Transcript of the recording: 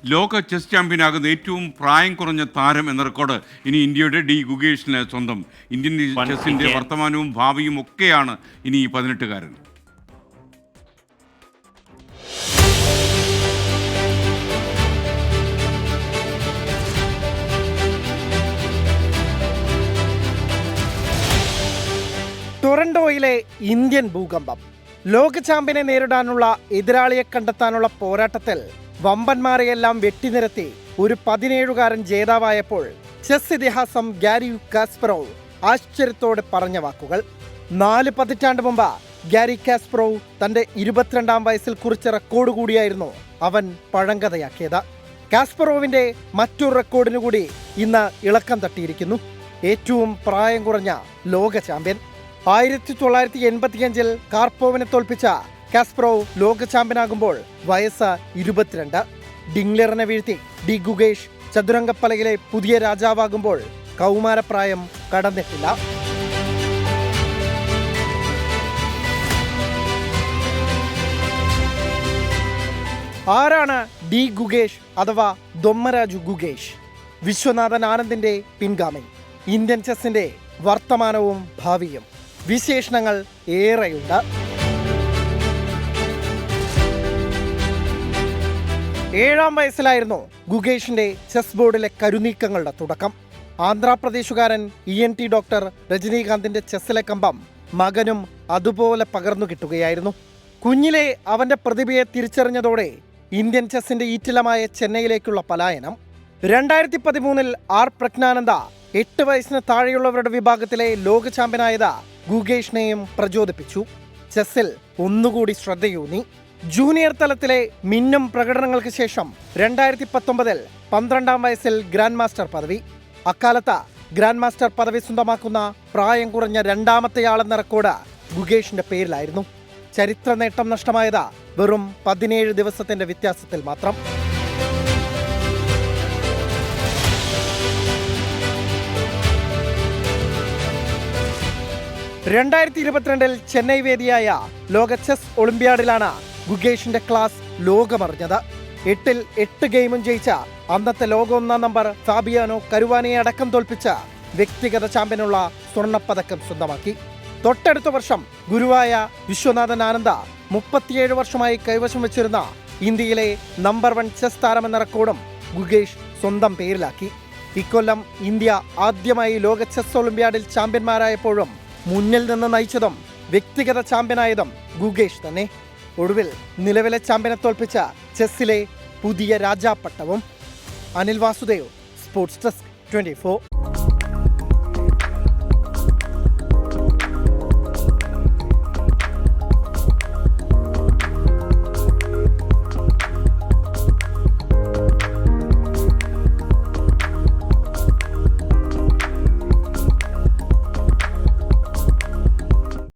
ലോക ചെസ് ചാമ്പ്യനാകുന്ന ഏറ്റവും പ്രായം കുറഞ്ഞ താരം എന്ന റെക്കോർഡ് ഇനി ഇന്ത്യയുടെ ഡി ഗുഗേഷിന് സ്വന്തം. ഇന്ത്യൻ ചെസ്സിന്റെ വർത്തമാനവും ഭാവിയും ഒക്കെയാണ് ഇനി ഈ 18-കാരൻ. ടൊറന്റോയിലെ ഇന്ത്യൻ ഭൂകമ്പം. ലോക ചാമ്പ്യനെ നേരിടാനുള്ള എതിരാളിയെ കണ്ടെത്താനുള്ള പോരാട്ടത്തിൽ വമ്പന്മാരെയെല്ലാം വെട്ടിനിരത്തി ഒരു 17-കാരൻ ജേതാവായപ്പോൾ ചെസ് ഇതിഹാസം ഗാരി കാസ്പറോവ് ആശ്ചര്യത്തോടെ പറഞ്ഞ വാക്കുകൾ. 4 പതിറ്റാണ്ട് മുമ്പ് ഗാരി കാസ്പറോവ് തന്റെ 22-ാം വയസ്സിൽ കുറിച്ച റെക്കോർഡ് കൂടിയായിരുന്നു അവൻ പഴങ്കഥയാക്കിയത്. കാസ്പറോവിന്റെ മറ്റൊരു റെക്കോർഡിനു കൂടി ഇന്ന് ഇളക്കം തട്ടിയിരിക്കുന്നു. ഏറ്റവും പ്രായം കുറഞ്ഞ ലോക ചാമ്പ്യൻ. 1985-ൽ കാർപോവിനെ തോൽപ്പിച്ച കാസ്പറോവ് ലോക ചാമ്പ്യനാകുമ്പോൾ വയസ്സ് 22. ഡിംഗ്ലറിനെ വീഴ്ത്തി ഡി ഗുഗേഷ് ചതുരംഗപ്പലകിലെ പുതിയ രാജാവാകുമ്പോൾ കൗമാരപ്രായം കടന്നിട്ടില്ല. ആരാണ് ഡി ഗുഗേഷ് അഥവാ ദൊമ്മരാജു ഗുഗേഷ്? വിശ്വനാഥൻ ആനന്ദിന്റെ പിൻഗാമി. ഇന്ത്യൻ ചെസ്സിന്റെ വർത്തമാനവും ഭാവിയും. വിശേഷണങ്ങൾ ഏറെയുണ്ട്. 7-ാം വയസ്സിലായിരുന്നു ഗുഗേഷിന്റെ ചെസ് ബോർഡിലെ കരുനീക്കങ്ങളുടെ തുടക്കം. ആന്ധ്രാപ്രദേശുകാരൻ ENT ഡോക്ടർ രജനീകാന്തിന്റെ ചെസ്സിലെ കമ്പം മകനും അതുപോലെ പകർന്നു കിട്ടുകയായിരുന്നു. കുഞ്ഞിലെ അവന്റെ പ്രതിഭയെ തിരിച്ചറിഞ്ഞതോടെ ഇന്ത്യൻ ചെസ്സിന്റെ ഈറ്റിലമായ ചെന്നൈയിലേക്കുള്ള പലായനം. 2013-ൽ പ്രജ്ഞാനന്ദ 8 വയസ്സിന് താഴെയുള്ളവരുടെ വിഭാഗത്തിലെ ലോക ചാമ്പ്യനായത് ഗുഗേഷിനെയും പ്രചോദിപ്പിച്ചു. ചെസ്സിൽ ഒന്നുകൂടി ശ്രദ്ധയൂന്നി. ജൂനിയർ തലത്തിലെ മിന്നും പ്രകടനങ്ങൾക്ക് ശേഷം 2019-ൽ 12-ാം വയസ്സിൽ ഗ്രാൻഡ് മാസ്റ്റർ പദവി. അക്കാലത്ത് ഗ്രാൻഡ് മാസ്റ്റർ പദവി സ്വന്തമാക്കുന്ന പ്രായം കുറഞ്ഞ 2-ാമത്തെയാളെന്ന റെക്കോർഡ് ഗുഗേഷിന്റെ പേരിലായിരുന്നു. ചരിത്ര നേട്ടം നഷ്ടമായത് വെറും 17 ദിവസത്തിന്റെ വ്യത്യാസത്തിൽ മാത്രം. 2022-ൽ ചെന്നൈ വേദിയായ ലോക ചെസ് ഒളിമ്പ്യാഡിലാണ് ഗുഗേഷിന്റെ ക്ലാസ് ലോകമറിഞ്ഞത്. 8-ൽ 8 ഗെയിമും ജയിച്ച അന്നത്തെ ലോക 1-ാം നമ്പർ ഫാബിയാനോ കരുവാനയെ അടക്കം തോൽപ്പിച്ച വ്യക്തിഗത ചാമ്പ്യനുള്ള സ്വർണ്ണപ്പതക്കം സ്വന്തമാക്കി. തൊട്ടടുത്ത വർഷം ഗുരുവായ വിശ്വനാഥൻ ആനന്ദ 37 വർഷമായി കൈവശം വെച്ചിരുന്ന ഇന്ത്യയിലെ നമ്പർ 1 ചെസ് താരമെന്ന റെക്കോർഡും ഗുഗേഷ് സ്വന്തം പേരിലാക്കി. ഇക്കൊല്ലം ഇന്ത്യ ആദ്യമായി ലോക ചെസ് ഒളിമ്പ്യാഡിൽ ചാമ്പ്യന്മാരായപ്പോഴും മുന്നിൽ നിന്ന് നയിച്ചതും വ്യക്തിഗത ചാമ്പ്യനായതും ഗുഗേഷ് തന്നെ. ഒടുവിൽ നിലവിലെ ചാമ്പ്യനെ തോൽപ്പിച്ച ചെസ്സിലെ പുതിയ രാജാപ്പട്ടവും. Anil Vasudev, sports desk 24.